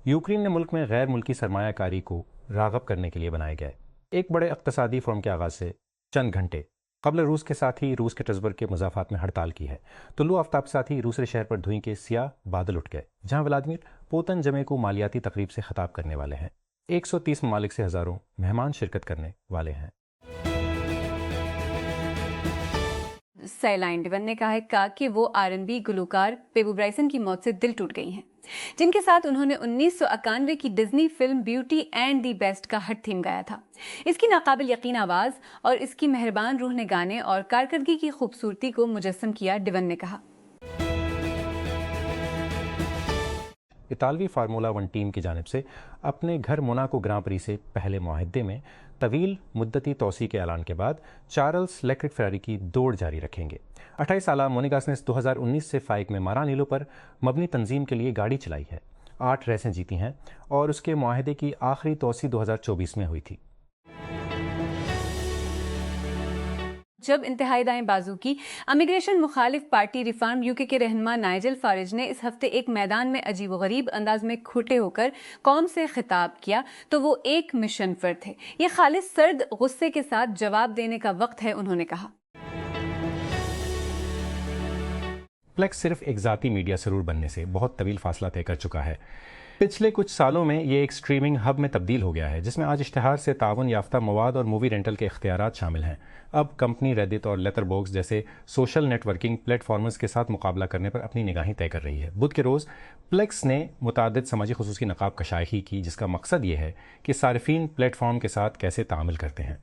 Ukraine نے ملک میں غیر ملکی سرمایہ کاری کو راغب کرنے کے لیے بنائے گئے ایک بڑے اقتصادی فورم کے آغاز سے چند گھنٹے قبل روس کے ساتھ ہی روس کے ٹرزبرگ کے مضافات میں ہڑتال کی ہے۔ طلوع آفتاب کے ساتھ ہی روسرے شہر پر دھوئیں کے سیاہ بادل اٹھ گئے، جہاں ولادیمیر پوتن جمعے کو مالیاتی تقریب سے خطاب کرنے والے ہیں۔ 130 ممالک سے ہزاروں مہمان شرکت کرنے والے ہیں۔ سیلائن ڈیون نے کہا کہ وہ R&B گلوکار پیبو برائسن کی موت سے دل ٹوٹ گئی ہیں، جن کے ساتھ انہوں نے 1991 کی Disney film beauty and the best کا ہٹ تھیم گایا تھا۔ اس کی ناقابل یقین آواز اور اس کی مہربان روح نے گانے اور کارکردگی کی خوبصورتی کو مجسم کیا، ڈیون نے کہا۔ اطالوی فارمولا 1 ٹیم کی جانب سے اپنے گھر موناکو گراں پری سے پہلے معاہدے میں طویل مدتی توسیع کے اعلان کے بعد چارلز لیکرک فراری کی دوڑ جاری رکھیں گے۔ 28 سالہ مونیگاس نے 2019 سے فائق میں مارانیلو پر مبنی تنظیم کے لیے گاڑی چلائی ہے، 8 ریسیں جیتی ہیں اور اس کے معاہدے کی آخری توسیع 2024 میں ہوئی تھی۔ جب انتہائی دائیں بازو کی امیگریشن مخالف پارٹی ریفارم UK کے رہنما نائجل فارج نے اس ہفتے ایک میدان میں عجیب و غریب انداز میں کھڑے ہو کر قوم سے خطاب کیا تو وہ ایک مشن پر تھے۔ یہ خالص سرد غصے کے ساتھ جواب دینے کا وقت ہے، انہوں نے کہا۔ پلیکس صرف ایک ذاتی میڈیا سرور بننے سے بہت طویل فاصلہ طے کر چکا ہے۔ پچھلے کچھ سالوں میں یہ ایک سٹریمنگ ہب میں تبدیل ہو گیا ہے، جس میں آج اشتہار سے تعاون یافتہ مواد اور مووی رینٹل کے اختیارات شامل ہیں۔ اب کمپنی ریڈٹ اور لیتر باکس جیسے social networking platforms کے ساتھ مقابلہ کرنے پر اپنی نگاہیں طے کر رہی ہے۔ بدھ کے روز پلیکس نے متعدد سماجی خصوصی نقاب کشائی کی، جس کا مقصد یہ ہے کہ صارفین پلیٹ فارم کے ساتھ کیسے تعامل کرتے ہیں۔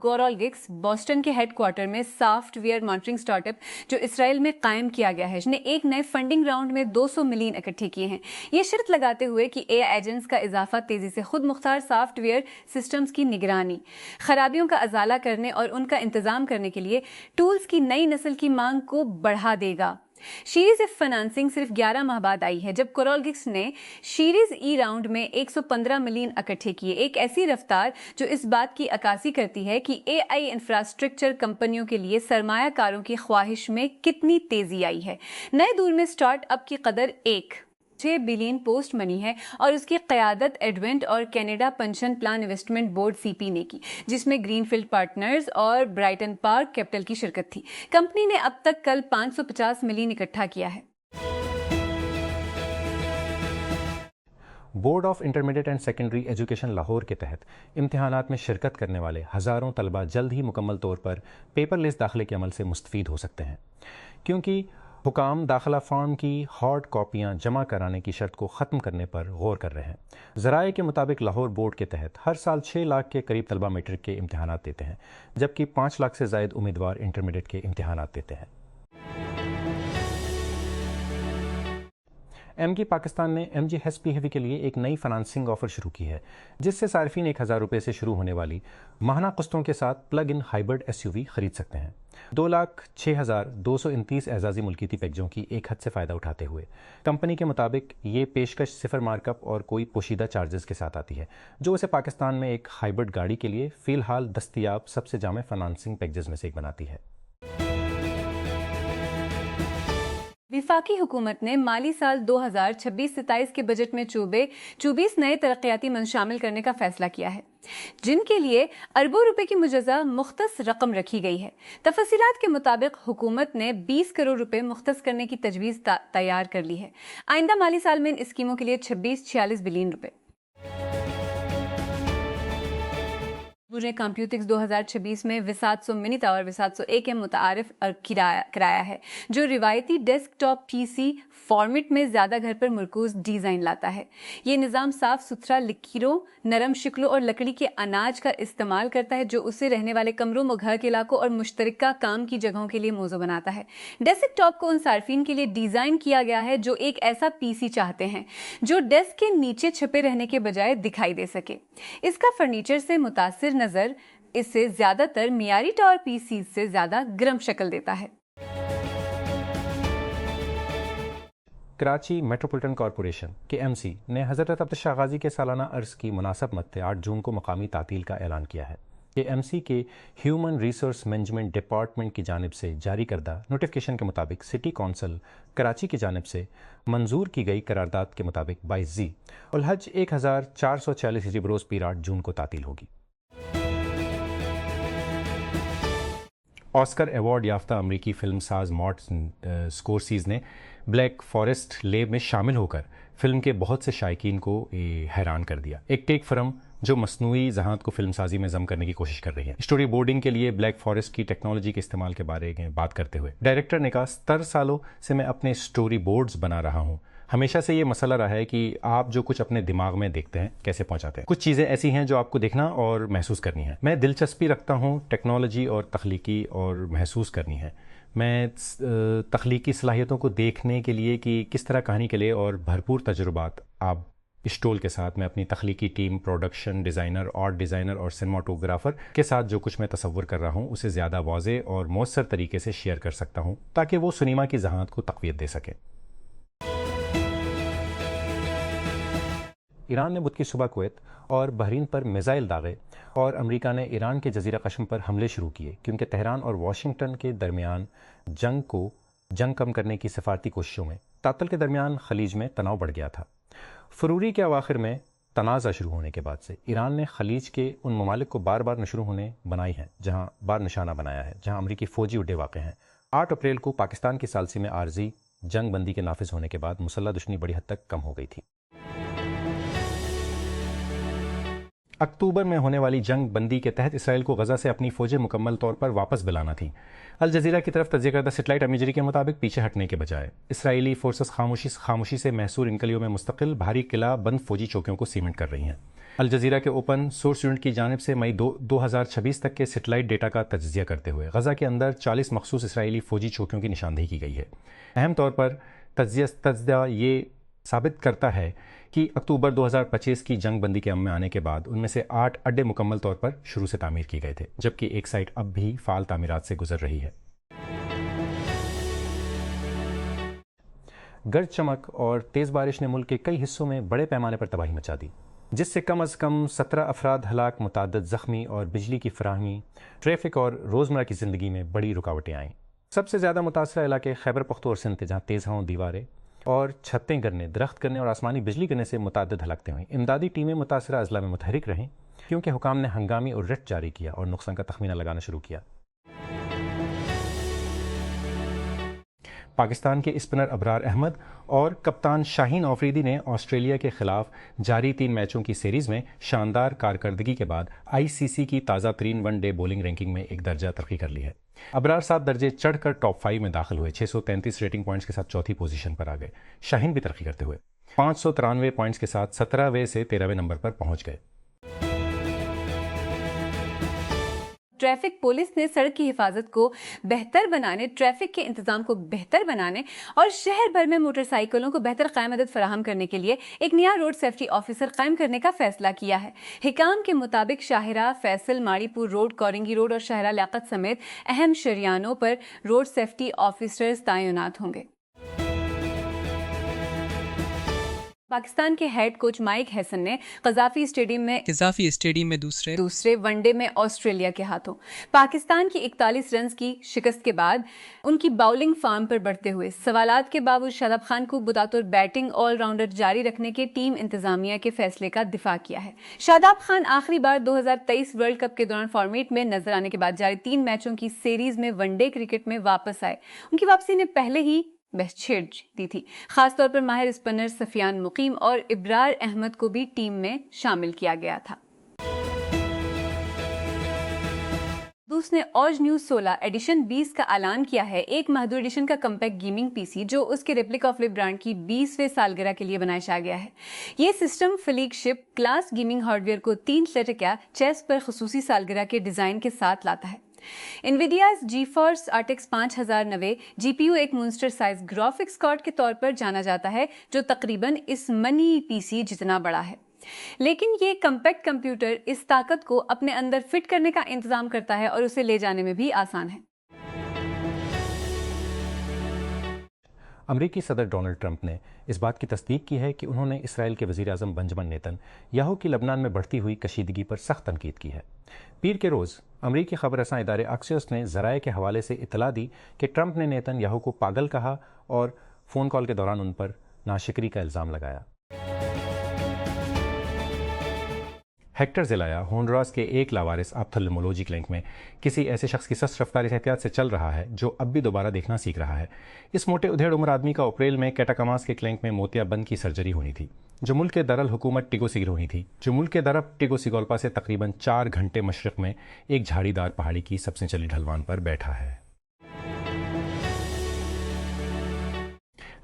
گورال گکس بوسٹن کے ہیڈ کوارٹر میں سافٹ ویئر مانیٹرنگ سٹارٹ اپ جو اسرائیل میں قائم کیا گیا ہے، جس نے ایک نئے فنڈنگ راؤنڈ میں 200 ملین اکٹھے کیے ہیں، یہ شرط لگاتے ہوئے کہ AI ایجنٹس کا اضافہ تیزی سے خود مختار سافٹ ویئر سسٹمز کی نگرانی، خرابیوں کا ازالہ کرنے اور ان کا انتظام کرنے کے لیے ٹولز کی نئی نسل کی مانگ کو بڑھا دے گا۔ شیریز ایف فنانسنگ صرف 11 ماہ بعد آئی ہے، جب کورال گکس نے شیریز ای راؤنڈ میں 115 ملین اکٹھے کیے، ایک ایسی رفتار جو اس بات کی عکاسی کرتی ہے کہ AI انفراسٹرکچر کمپنیوں کے لیے سرمایہ کاروں کی خواہش میں کتنی تیزی آئی ہے۔ نئے دور میں اسٹارٹ اپ کی قدر 6 بلین پوسٹ منی ہے اور اس کی قیادت ایڈوینٹ اور Canada pension plan investment board CP نے کی، جس میں گرین فیلڈ پارٹنرز اور برائٹن پارک کیپٹل کی شرکت تھی۔ کمپنی نے اب تک کل 550 ملین اکٹھا کیا ہے۔ Board of intermediate and secondary education Lahore کے تحت امتحانات میں شرکت کرنے والے ہزاروں طلبہ جلد ہی مکمل طور پر پیپر لیس داخلے کے عمل سے مستفید ہو سکتے ہیں، کیونکہ حکام داخلہ فارم کی ہارڈ کاپیاں جمع کرانے کی شرط کو ختم کرنے پر غور کر رہے ہیں۔ ذرائع کے مطابق لاہور بورڈ کے تحت ہر سال 6 لاکھ کے قریب طلبہ میٹرک کے امتحانات دیتے ہیں، جبکہ 5 لاکھ سے زائد امیدوار انٹرمیڈیٹ کے امتحانات دیتے ہیں۔ MG پاکستان نے MG HESP Heavy کے لیے ایک نئی فنانسنگ آفر شروع کی ہے، جس سے صارفین 1000 روپے سے شروع ہونے والی ماہانہ قسطوں کے ساتھ پلگ ان ہائبرڈ SUV خرید سکتے ہیں، 2,06,229 اعزازی ملکیتی پیکجوں کی ایک حد سے فائدہ اٹھاتے ہوئے۔ کمپنی کے مطابق یہ پیشکش 0 مارک اپ اور کوئی پوشیدہ چارجز کے ساتھ آتی ہے، جو اسے پاکستان میں ایک ہائبرڈ گاڑی کے لیے فی الحال دستیاب سب سے جامع فنانسنگ پیکجز میں سے ایک بناتی ہے۔ وفاقی حکومت نے مالی سال 2026-27 کے بجٹ میں 24 نئے ترقیاتی منصوبے شامل کرنے کا فیصلہ کیا ہے، جن کے لیے اربوں روپے کی مجوزہ مختص رقم رکھی گئی ہے۔ تفصیلات کے مطابق حکومت نے 20 کروڑ روپے مختص کرنے کی تجویز تیار کر لی ہے۔ آئندہ مالی سال میں ان اسکیموں کے لیے 46 بلین روپے۔ نے کمپیوٹکس 2026 میں وسات 100 منی ٹاور وسات 101 متعارف کرایا ہے، جو روایتی ڈیسک ٹاپ PC فارمیٹ میں زیادہ گھر پر مرکوز ڈیزائن لاتا ہے۔ یہ نظام صاف ستھرا لکیروں، نرم شکلوں اور لکڑی کے اناج کا استعمال کرتا ہے، جو اسے رہنے والے کمروں، گھر کے علاقوں اور مشترکہ کام کی جگہوں کے لیے موزوں بناتا ہے۔ ڈیسک ٹاپ کو ان صارفین کے لیے ڈیزائن کیا گیا ہے جو ایک ایسا PC چاہتے ہیں جو ڈیسک کے نیچے چھپے رہنے کے بجائے دکھائی دے سکے۔ اس کا فرنیچر سے متاثر نظر اسے زیادہ تر معیاری ٹاور PCs سے زیادہ گرم شکل دیتا ہے۔ کراچی میٹروپولیٹن کارپوریشن کے MC نے حضرت عبدالشاہ غازی کے سالانہ عرس کی مناسب مدت 8 جون کو مقامی تعطیل کا اعلان کیا ہے۔ یہ ایم سی کے ہیومن ریسورس مینجمنٹ ڈپارٹمنٹ کی جانب سے جاری کردہ نوٹیفیکیشن کے مطابق سٹی کونسل کراچی کی جانب سے منظور کی گئی قرارداد کے مطابق 22 الحج 1446 ہجری بروز پیر 8 جون کو تعطیل ہوگی۔ آسکر ایوارڈ یافتہ امریکی فلم ساز مارٹن اسکورسیز نے بلیک فارسٹ لیب میں شامل ہو کر فلم کے بہت سے شائقین کو حیران کر دیا۔ ایک ٹیک فرم جو مصنوعی ذہانت کو فلم سازی میں ضم کرنے کی کوشش کر رہی ہے۔ اسٹوری بورڈنگ کے لیے بلیک فارسٹ کی ٹیکنالوجی کے استعمال کے بارے میں بات کرتے ہوئے ڈائریکٹر نے کہا، 70 سالوں سے میں اپنے اسٹوری بورڈز بنا رہا ہوں۔ ہمیشہ سے یہ مسئلہ رہا ہے کہ آپ جو کچھ اپنے دماغ میں دیکھتے ہیں کیسے پہنچاتے ہیں۔ کچھ چیزیں ایسی ہیں جو آپ کو دیکھنا اور محسوس کرنی ہیں۔ میں دلچسپی رکھتا ہوں ٹیکنالوجی اور تخلیقی اور محسوس کرنی ہے۔ میں تخلیقی صلاحیتوں کو دیکھنے کے لیے کہ کس طرح کہانی کے لیے اور بھرپور تجربات آپ اسٹول کے ساتھ میں اپنی تخلیقی team, production designer, art designer اور سینماٹوگرافر کے ساتھ جو کچھ میں تصور کر رہا ہوں اسے زیادہ واضح اور مؤثر طریقے سے شیئر کر سکتا ہوں تاکہ وہ سنیما کی ذہانت کو تقویت دے سکے۔ ایران نے بدھ کی صبح کویت اور بحرین پر میزائل داغے اور امریکہ نے ایران کے جزیرہ قشم پر حملے شروع کیے کیونکہ تہران اور واشنگٹن کے درمیان جنگ کم کرنے کی سفارتی کوششوں میں تعطل کے درمیان خلیج میں تناؤ بڑھ گیا تھا۔ فروری کے اواخر میں تنازع شروع ہونے کے بعد سے ایران نے خلیج کے ان ممالک کو بار بار شروع ہونے بنائی ہیں جہاں بار نشانہ بنایا ہے جہاں امریکی فوجی اڈے واقع ہیں۔ 8 اپریل کو پاکستان کی ثالثی میں عارضی جنگ بندی کے نافذ ہونے کے بعد مسلح دشمنی بڑی حد تک کم ہو گئی تھی۔ اکتوبر میں ہونے والی جنگ بندی کے تحت اسرائیل کو غزہ سے اپنی فوجیں مکمل طور پر واپس بلانا تھیں۔ الجزیرہ کی طرف تجزیہ کردہ سیٹلائٹ امیجری کے مطابق پیچھے ہٹنے کے بجائے اسرائیلی فورسز خاموشی سے محصور انکلیوں میں مستقل بھاری قلعہ بند فوجی چوکیوں کو سیمنٹ کر رہی ہیں۔ الجزیرہ کے اوپن سورس یونٹ کی جانب سے مئی 2026 تک کے سیٹلائٹ ڈیٹا کا تجزیہ کرتے ہوئے غزہ کے اندر 40 مخصوص اسرائیلی فوجی چوکیوں کی نشاندہی کی گئی ہے۔ اہم طور پر تجزیہ یہ ثابت کرتا ہے کہ اکتوبر 2025 کی جنگ بندی کے عمل میں آنے کے بعد ان میں سے 8 اڈے مکمل طور پر شروع سے تعمیر کیے گئے تھے جبکہ ایک سائٹ اب بھی فعال تعمیرات سے گزر رہی ہے۔ گرج چمک اور تیز بارش نے ملک کے کئی حصوں میں بڑے پیمانے پر تباہی مچا دی جس سے کم از کم 17 افراد ہلاک، متعدد زخمی اور بجلی کی فراہمی، ٹریفک اور روزمرہ کی زندگی میں بڑی رکاوٹیں آئیں۔ سب سے زیادہ متاثرہ علاقے خیبر پختونخوا تھے جہاں تیز ہواؤں، دیواریں اور چھتیں گرنے، درخت گرنے اور آسمانی بجلی گرنے سے متعدد ہلاکتیں ہوئیں۔ امدادی ٹیمیں متاثرہ اضلاع میں متحرک رہیں کیونکہ حکام نے ہنگامی اور ریٹ جاری کیا اور نقصان کا تخمینہ لگانا شروع کیا۔ پاکستان کے اسپنر ابرار احمد اور کپتان شاہین آفریدی نے آسٹریلیا کے خلاف جاری 3 میچوں کی سیریز میں شاندار کارکردگی کے بعد آئی سی سی کی تازہ ترین ون ڈے بولنگ رینکنگ میں ایک درجہ ترقی کر لی ہے۔ ابرار 7 درجے چڑھ کر ٹاپ 5 میں داخل ہوئے، 633 ریٹنگ پوائنٹس کے ساتھ چوتھی پوزیشن پر آ گئے۔ شاہین بھی ترقی کرتے ہوئے 593 پوائنٹس کے ساتھ 17ویں سے 13ویں نمبر پر پہنچ گئے۔ ٹریفک پولیس نے سڑک کی حفاظت کو بہتر بنانے، ٹریفک کے انتظام کو بہتر بنانے اور شہر بھر میں موٹر سائیکلوں کو بہتر قیادت فراہم کرنے کے لیے ایک نیا روڈ سیفٹی آفیسر قائم کرنے کا فیصلہ کیا ہے۔ حکام کے مطابق شاہراہ، فیصل، ماڑی پور روڈ، کورنگی روڈ اور شاہراہ لیاقت سمیت اہم شریانوں پر روڈ سیفٹی آفیسرز تعینات ہوں گے۔ پاکستان کے ہیڈ کوچ مائک ہیسن نے قذافی اسٹیڈیم میں دوسرے ون ڈے میں آسٹریلیا کے ہاتھوں پاکستان کی 41 رنز کی شکست کے بعد ان کی باؤلنگ فارم پر بڑھتے ہوئے سوالات کے باوجود شاداب خان کو بطور بیٹنگ آل راؤنڈر جاری رکھنے کے ٹیم انتظامیہ کے فیصلے کا دفاع کیا ہے۔ شاداب خان آخری بار 2023 ورلڈ کپ کے دوران فارمیٹ میں نظر آنے کے بعد جاری 3 میچوں کی سیریز میں ون ڈے کرکٹ میں واپس آئے۔ ان کی واپسی نے پہلے ہی بہت چھیڑ دی تھی، خاص طور پر ماہر اسپنر سفیان مقیم اور ابرار احمد کو بھی ٹیم میں شامل کیا گیا تھا۔ دوس نے اوج نیوز 16 ایڈیشن 20 کا اعلان کیا ہے، ایک محدود ایڈیشن کا کمپیکٹ گیمنگ پی سی جو اس کے ریپلیکا فلپ برانڈ کی 20ویں سالگرہ کے لیے بنایا گیا ہے۔ یہ system flag ship class gaming hard where کو 3 سلیٹر چیس پر خصوصی سالگرہ کے ڈیزائن کے ساتھ لاتا ہے۔ انویڈیاز جی فورس RTX 5090 جی پی یو ایک مونسٹر سائز گرافکس کارڈ کے طور پر جانا جاتا ہے جو تقریباً اس منی پی سی جتنا بڑا ہے، لیکن یہ کمپیکٹ کمپیوٹر اس طاقت کو اپنے اندر فٹ کرنے کا انتظام کرتا ہے اور اسے لے جانے میں بھی آسان ہے۔ امریکی صدر ڈونلڈ ٹرمپ نے اس بات کی تصدیق کی ہے کہ انہوں نے اسرائیل کے وزیر اعظم بنجمن نیتن یاہو کی لبنان میں بڑھتی ہوئی کشیدگی پر سخت تنقید کی ہے۔ پیر کے روز امریکی خبر رساں ادارے ایکسیوس نے ذرائع کے حوالے سے اطلاع دی کہ ٹرمپ نے نیتن یاہو کو پاگل کہا اور فون کال کے دوران ان پر ناشکری کا الزام لگایا۔ ہیکٹر زلایا ہونڈوراس کے ایک لاوارث آپتھلمولوجی کلینک میں کسی ایسے شخص کی سست رفتار احتیاط سے چل رہا ہے جو اب بھی دوبارہ دیکھنا سیکھ رہا ہے۔ اس موٹے ادھیڑ عمر آدمی کا اپریل میں کیٹاکاماس کے کلینک میں موتیا بند کی سرجری ہونی تھی، جو ملک کے دارالحکومت ٹیگو سیگولپا سے تقریباً 4 گھنٹے مشرق میں ایک جھاڑی دار پہاڑی کی سب سے چلی ڈھلوان پر بیٹھا ہے۔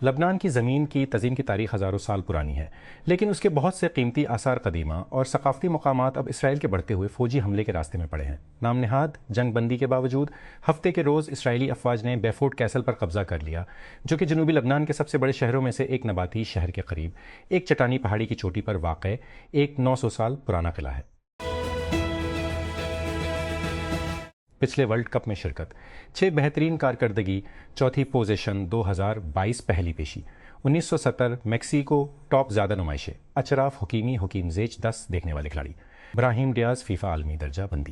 لبنان کی زمین کی تزئین کی تاریخ ہزاروں سال پرانی ہے، لیکن اس کے بہت سے قیمتی آثار قدیمہ اور ثقافتی مقامات اب اسرائیل کے بڑھتے ہوئے فوجی حملے کے راستے میں پڑے ہیں۔ نام نہاد جنگ بندی کے باوجود ہفتے کے روز اسرائیلی افواج نے بیفورٹ کیسل پر قبضہ کر لیا، جو کہ جنوبی لبنان کے سب سے بڑے شہروں میں سے ایک نباتی شہر کے قریب ایک چٹانی پہاڑی کی چوٹی پر واقع ایک 900 سال پرانا قلعہ ہے۔ پچھلے ورلڈ کپ میں شرکت، 6 بہترین کارکردگی، چوتھی پوزیشن 2022 پہلی پیشی، 1970 میکسیکو ٹاپ زیادہ نمائشیں، اشرف حکیمی حکیم زیچ 10 دیکھنے والے کھلاڑی، براہیم ڈیاز فیفا عالمی درجہ بندی۔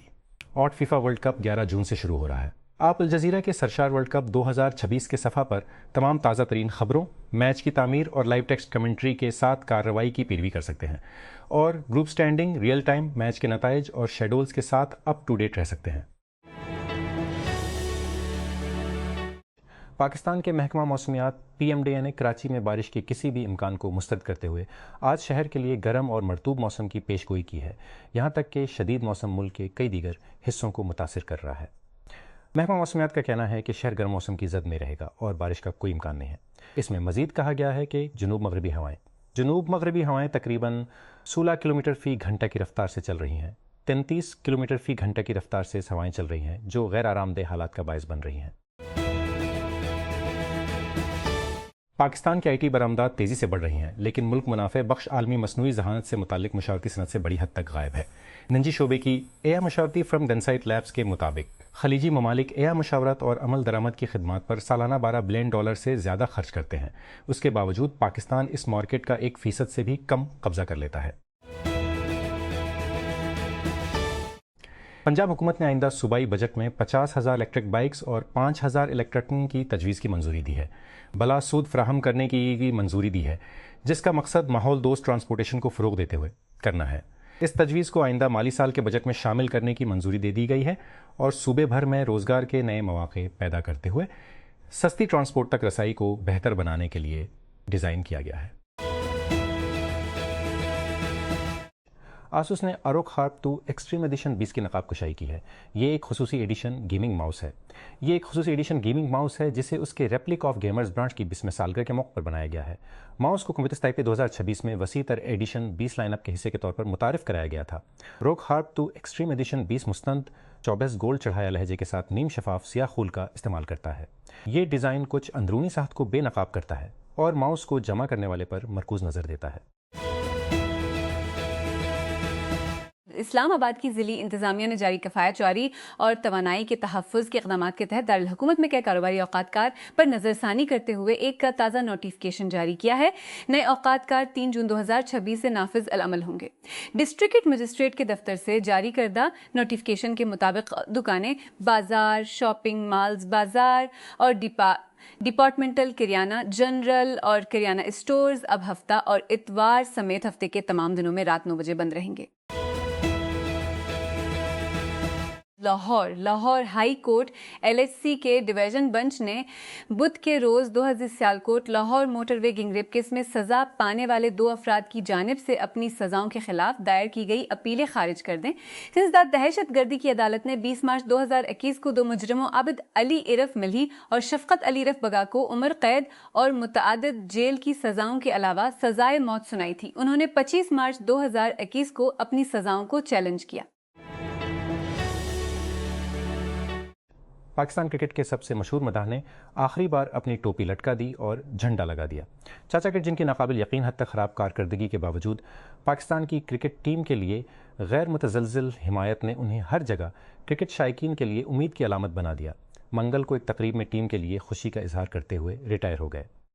اور فیفا ورلڈ کپ 11 جون سے شروع ہو رہا ہے۔ آپ الجزیرہ کے سرشار ورلڈ کپ 2026 کے صفحہ پر تمام تازہ ترین خبروں، میچ کی تعمیر اور لائیو ٹیکسٹ کمنٹری کے ساتھ کارروائی کی پیروی کر سکتے ہیں، اور group standing, real time match کے نتائج اور شیڈولز کے ساتھ اپ ٹو ڈیٹ رہ سکتے ہیں۔ پاکستان کے محکمہ موسمیات PMDA نے کراچی میں بارش کے کسی بھی امکان کو مسترد کرتے ہوئے آج شہر کے لیے گرم اور مرطوب موسم کی پیش گوئی کی ہے، یہاں تک کہ شدید موسم ملک کے کئی دیگر حصوں کو متاثر کر رہا ہے۔ محکمہ موسمیات کا کہنا ہے کہ شہر گرم موسم کی زد میں رہے گا اور بارش کا کوئی امکان نہیں ہے۔ اس میں مزید کہا گیا ہے کہ جنوب مغربی ہوائیں تقریباً 16 کلومیٹر فی گھنٹہ کی رفتار سے چل رہی ہیں، 33 کلومیٹر فی گھنٹہ کی رفتار سے ہوائیں چل رہی ہیں، جو غیر آرام دہ حالات کا باعث بن رہی ہیں۔ پاکستان کی IT برآمدات تیزی سے بڑھ رہی ہیں، لیکن ملک منافع بخش عالمی مصنوعی ذہانت سے متعلق مشاورتی صنعت سے بڑی حد تک غائب ہے۔ نجی شعبے کی AI مشاورتی فرم ڈینسائٹ لیبز کے مطابق خلیجی ممالک AI مشاورت اور عمل درآمد کی خدمات پر سالانہ $12 بلین سے زیادہ خرچ کرتے ہیں۔ اس کے باوجود پاکستان اس مارکیٹ کا 1% سے بھی کم قبضہ کر لیتا ہے۔ پنجاب حکومت نے آئندہ صوبائی بجٹ میں 50,000 الیکٹرک بائکس اور 5,000 الیکٹرکن کی تجویز کی منظوری دی ہے، بلا سود فراہم کرنے کی بھی منظوری دی ہے، جس کا مقصد ماحول دوست ٹرانسپورٹیشن کو فروغ دیتے ہوئے کرنا ہے۔ اس تجویز کو آئندہ مالی سال کے بجٹ میں شامل کرنے کی منظوری دے دی گئی ہے اور صوبے بھر میں روزگار کے نئے مواقع پیدا کرتے ہوئے سستی ٹرانسپورٹ تک رسائی کو بہتر بنانے کے لیے ڈیزائن کیا گیا ہے۔ آسوس نے اروک ہارپ 2 ایکسٹریم ایڈیشن 20 کی نقاب کشائی کی ہے۔ یہ ایک خصوصی ایڈیشن گیمنگ ماؤس ہے، جسے اس کے ریپلک آف گیمرز برانچ کی 20ویں سالگرہ کے موقع پر بنایا گیا ہے۔ ماؤس کو کمپیوٹر تائپے 2026 میں وسیع تر ایڈیشن 20 لائن اپ کے حصے کے طور پر متعارف کرایا گیا تھا۔ روک ہارپ 2 ایکسٹریم ایڈیشن 20 مستند 24 گولڈ چڑھایا لہجے کے ساتھ نیم شفاف سیاہ خول کا استعمال کرتا ہے۔ یہ ڈیزائن کچھ اندرونی ساخت کو بے نقاب کرتا ہے اور ماؤس کو جمع کرنے والے پر مرکوز نظر دیتا ہے۔ اسلام آباد کی ضلعی انتظامیہ نے جاری کفایت جاری اور توانائی کے تحفظ کے اقدامات کے تحت دارالحکومت میں کئی کاروباری اوقات کار پر نظر ثانی کرتے ہوئے ایک کا تازہ نوٹیفکیشن جاری کیا ہے۔ نئے اوقات کار 3 جون 2026 سے نافذ العمل ہوں گے۔ ڈسٹرکٹ مجسٹریٹ کے دفتر سے جاری کردہ نوٹیفکیشن کے مطابق دکانیں، بازار، شاپنگ مالز، بازار اور ڈپارٹمنٹل کریانہ، جنرل اور کریانہ اسٹورز اب ہفتہ اور اتوار سمیت ہفتے کے تمام دنوں میں رات 9 بجے بند رہیں گے۔ لاہور ہائی کورٹ LHC کے ڈویژن بنچ نے بدھ کے روز 2000 سیالکوٹ لاہور موٹر وے گینگ ریپ کیس میں سزا پانے والے 2 افراد کی جانب سے اپنی سزاؤں کے خلاف دائر کی گئی اپیلیں خارج کر دیں۔ سنسداد دہشت گردی کی عدالت نے 20 مارچ 2021 کو 2 مجرموں عابد علی عرف ملہی اور شفقت علی عرف بگا کو عمر قید اور متعدد جیل کی سزاؤں کے علاوہ سزائے موت سنائی تھی۔ انہوں نے 25 مارچ 2021 کو اپنی سزاؤں کو چیلنج کیا۔ پاکستان کرکٹ کے سب سے مشہور مداح نے آخری بار اپنی ٹوپی لٹکا دی اور جھنڈا لگا دیا۔ چاچا کرکٹ، جن کی ناقابل یقین حد تک خراب کارکردگی کے باوجود پاکستان کی کرکٹ ٹیم کے لیے غیر متزلزل حمایت نے انہیں ہر جگہ کرکٹ شائقین کے لیے امید کی علامت بنا دیا، منگل کو ایک تقریب میں ٹیم کے لیے خوشی کا اظہار کرتے ہوئے ریٹائر ہو گئے۔